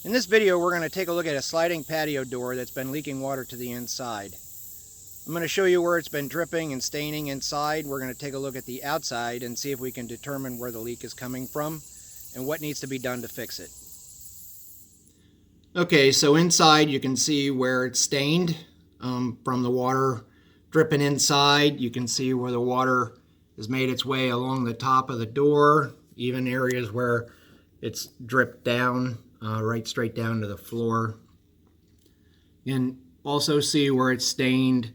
In this video, we're going to take a look at a sliding patio door that's been leaking water to the inside. I'm going to show you where it's been dripping and staining inside. We're going to take a look at the outside and see if we can determine where the leak is coming from and what needs to be done to fix it. Okay, so inside you can see where it's stained from the water dripping inside. You can see where the water has made its way along the top of the door, even areas where it's dripped down, right straight down to the floor. You can also see where it's stained,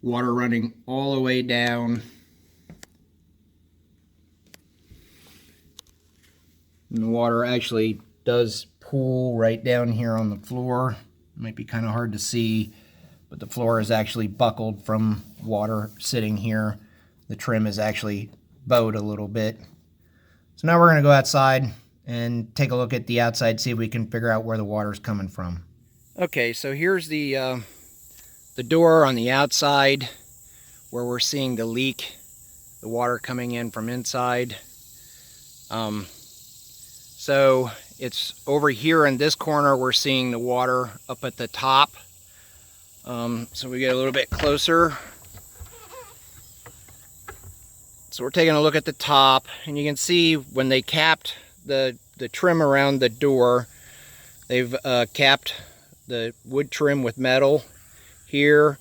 water running all the way down. And the water actually does pool right down here on the floor. It might be kind of hard to see, but the floor is actually buckled from water sitting here. The trim is actually bowed a little bit. So now we're going to go outside and take a look at the outside, see if we can figure out where the water is coming from. Okay, so here's the door on the outside where we're seeing the leak, the water coming in from inside. So it's over here in this corner, we're seeing the water up at the top. So we get a little bit closer. So we're taking a look at the top, and you can see when they capped the trim around the door, they've capped the wood trim with metal here,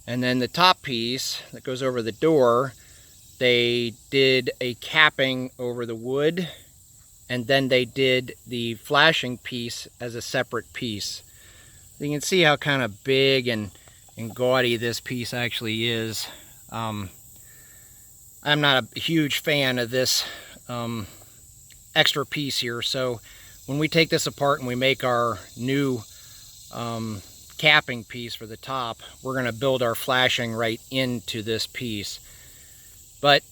and then the top piece that goes over the door, they did a capping over the wood, and then they did the flashing piece as a separate piece. You can see how kind of big and gaudy this piece actually is. I'm not a huge fan of this extra piece here, so when we take this apart and we make our new capping piece for the top, we're going to build our flashing right into this piece. But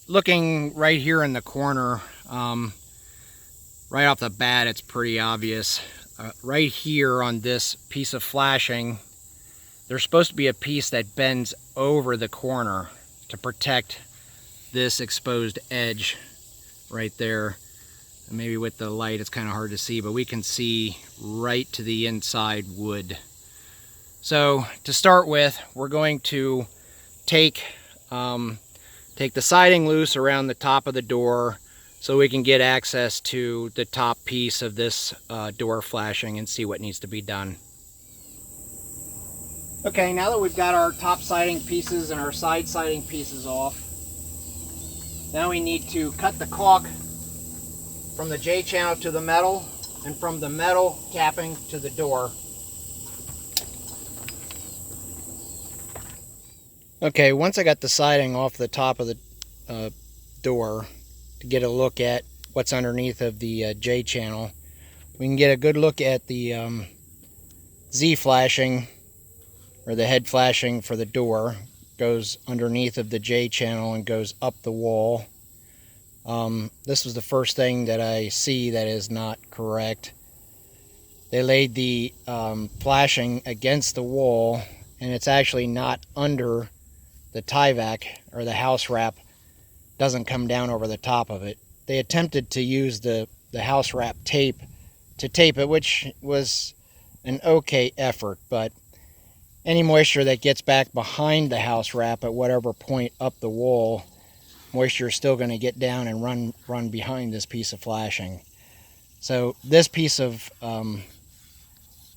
looking right here in the corner, right off the bat, it's pretty obvious. Right here on this piece of flashing, there's supposed to be a piece that bends over the corner to protect this exposed edge right there. And maybe with the light it's kind of hard to see, but we can see right to the inside wood. So to start with, we're going to take the siding loose around the top of the door so we can get access to the top piece of this door flashing and see what needs to be done. Okay, now that we've got our top siding pieces and our side siding pieces off, now we need to cut the caulk from the J-channel to the metal and from the metal capping to the door. Okay, once I got the siding off the top of the door to get a look at what's underneath of the J-channel, we can get a good look at the Z flashing, or the head flashing for the door. Goes underneath of the J-channel and goes up the wall. This was the first thing that I see that is not correct. They laid the flashing against the wall, and it's actually not under the tie-vac, or the house wrap doesn't come down over the top of it. They attempted to use the house wrap tape to tape it, which was an okay effort, but any moisture that gets back behind the house wrap at whatever point up the wall, moisture is still going to get down and run behind this piece of flashing. So this piece of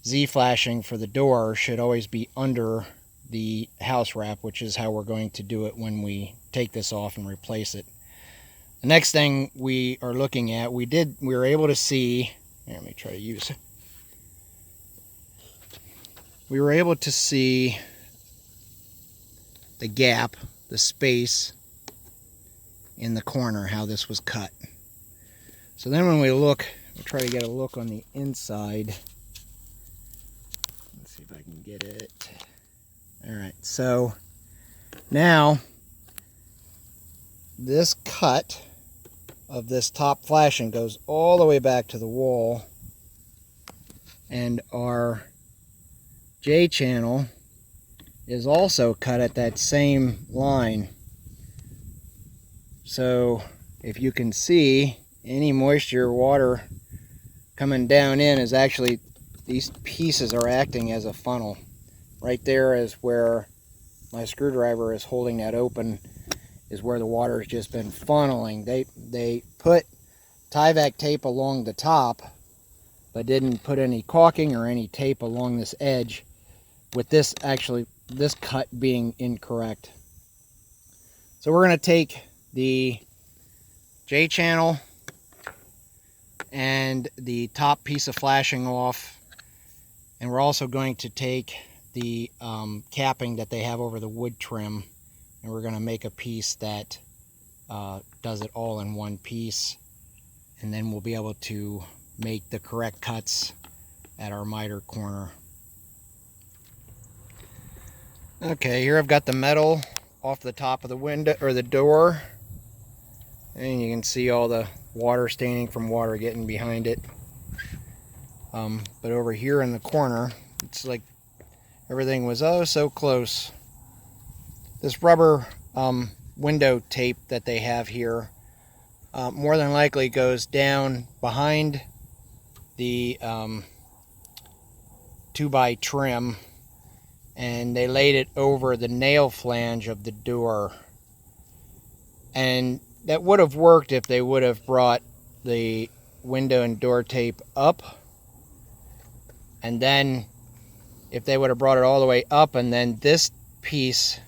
Z flashing for the door should always be under the house wrap, which is how we're going to do it when we take this off and replace it. The next thing we are looking at, we were able to see, let me try to use it. We were able to see the gap, the space in the corner, how this was cut. So then when we look, we'll try to get a look on the inside. Let's see if I can get it. Alright, so now this cut of this top flashing goes all the way back to the wall, and our J-channel is also cut at that same line. So if you can see, any moisture, water coming down in is actually, these pieces are acting as a funnel. Right there is where my screwdriver is holding that open, is where the water has just been funneling. They put Tyvek tape along the top, but didn't put any caulking or any tape along this edge, with this cut being incorrect. So we're going to take the J channel and the top piece of flashing off, and we're also going to take the capping that they have over the wood trim, and we're going to make a piece that does it all in one piece, and then we'll be able to make the correct cuts at our miter corner. Okay, here I've got the metal off the top of the window or the door, and you can see all the water staining from water getting behind it. But over here in the corner, it's like everything was oh so close. This rubber window tape that they have here more than likely goes down behind the 2x trim, and they laid it over the nail flange of the door. And that would have worked if they would have brought the window and door tape up, and then if they would have brought it all the way up, and then this piece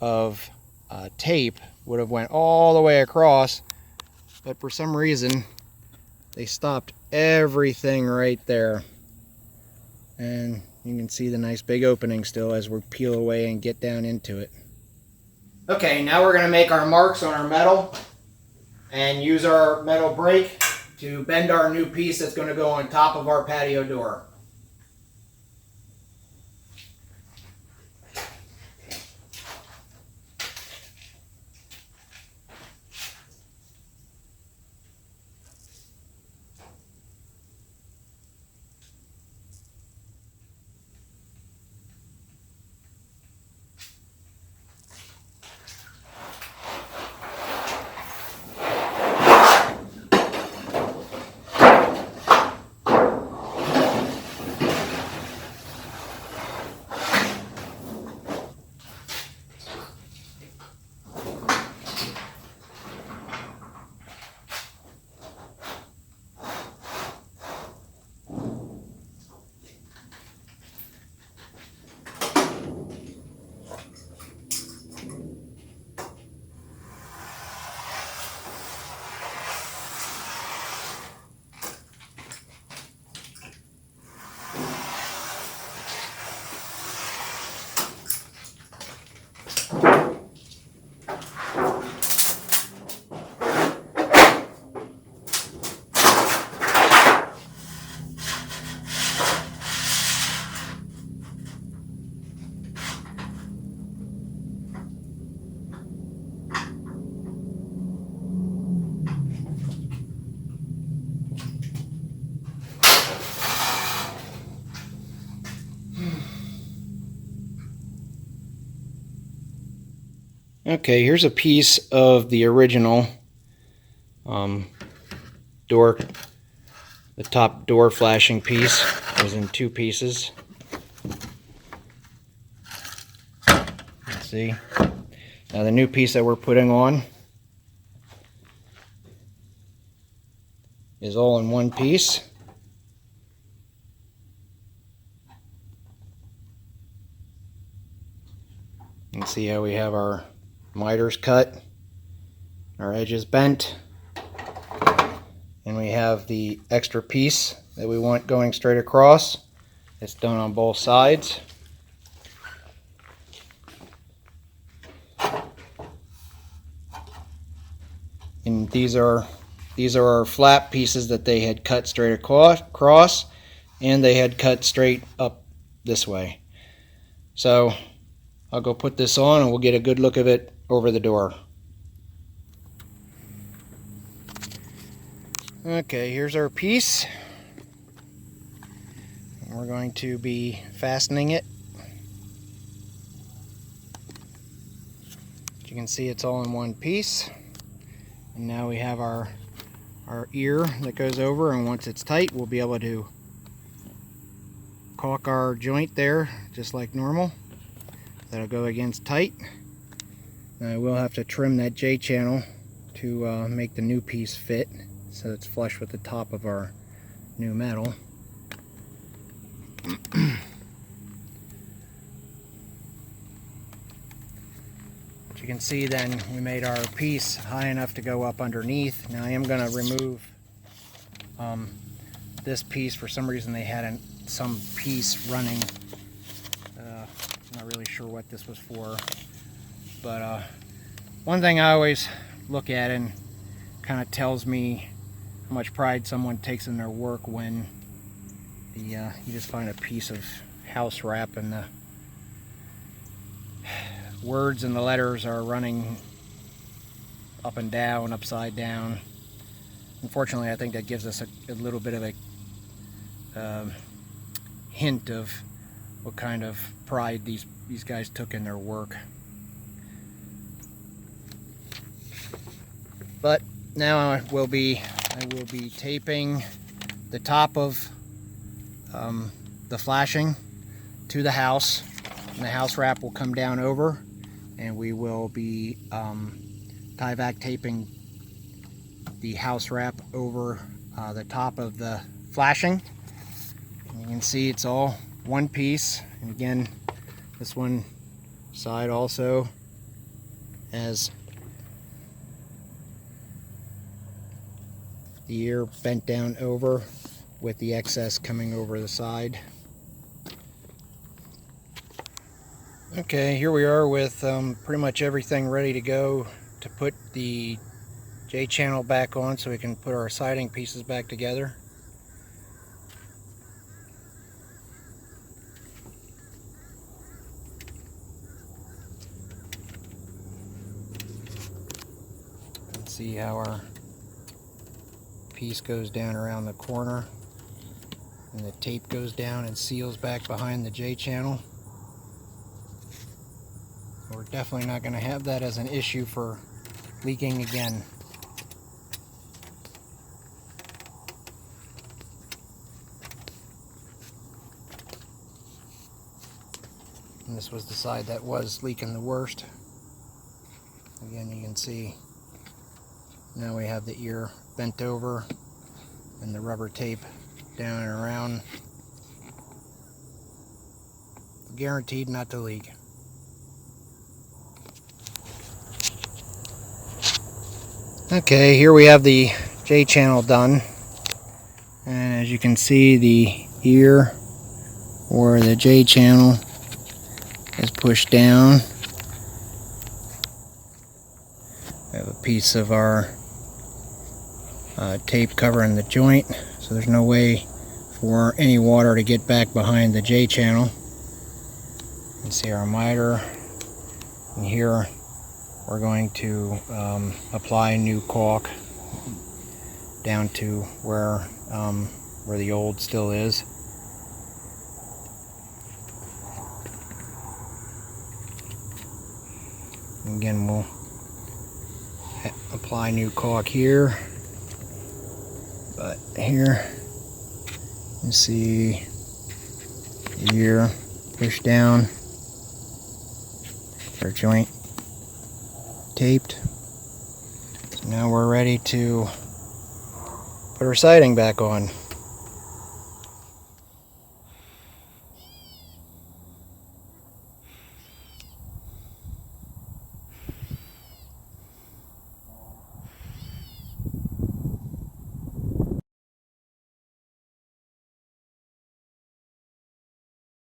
of tape would have went all the way across. But for some reason they stopped everything right there, and you can see the nice big opening still as we peel away and get down into it. Okay, now we're going to make our marks on our metal and use our metal brake to bend our new piece that's going to go on top of our patio door. Okay, here's a piece of the original door, the top door flashing piece. It was in two pieces. Let's see. Now the new piece that we're putting on is all in one piece. You can see how we have our miters cut, our edges bent, and we have the extra piece that we want going straight across. It's done on both sides. And these are our flap pieces that they had cut straight across, and they had cut straight up this way. So I'll go put this on and we'll get a good look of it over the door. Okay, here's our piece. And we're going to be fastening it. As you can see, it's all in one piece. And now we have our our ear that goes over, and once it's tight we'll be able to caulk our joint there just like normal. That'll go against tight. Now I will have to trim that J channel to make the new piece fit so it's flush with the top of our new metal. But you can see then we made our piece high enough to go up underneath. Now I am going to remove this piece. For some reason they had some piece running. Not really sure what this was for, but one thing I always look at and kind of tells me how much pride someone takes in their work when you just find a piece of house wrap and the words and the letters are running up and down, upside down. Unfortunately, I think that gives us a little bit of a hint of what kind of pride these guys took in their work. But now I will be taping the top of the flashing to the house, and the house wrap will come down over, and we will be tie-back taping the house wrap over the top of the flashing. And you can see it's all one piece, and again this one side also has the ear bent down over with the excess coming over the side. Okay, here we are with pretty much everything ready to go to put the J channel back on so we can put our siding pieces back together. Let's see how our piece goes down around the corner, and the tape goes down and seals back behind the J channel. We're definitely not going to have that as an issue for leaking again. And this was the side that was leaking the worst. Again, you can see now we have the ear bent over and the rubber tape down and around. Guaranteed not to leak. Okay, here we have the J channel done, and as you can see, the ear or the J channel is pushed down. We have a piece of our tape covering the joint, so there's no way for any water to get back behind the J channel. You can see our miter, and here we're going to apply new caulk down to where the old still is. And again, we'll apply new caulk here, but here you see the ear push down, our joint taped. So now we're ready to put our siding back on.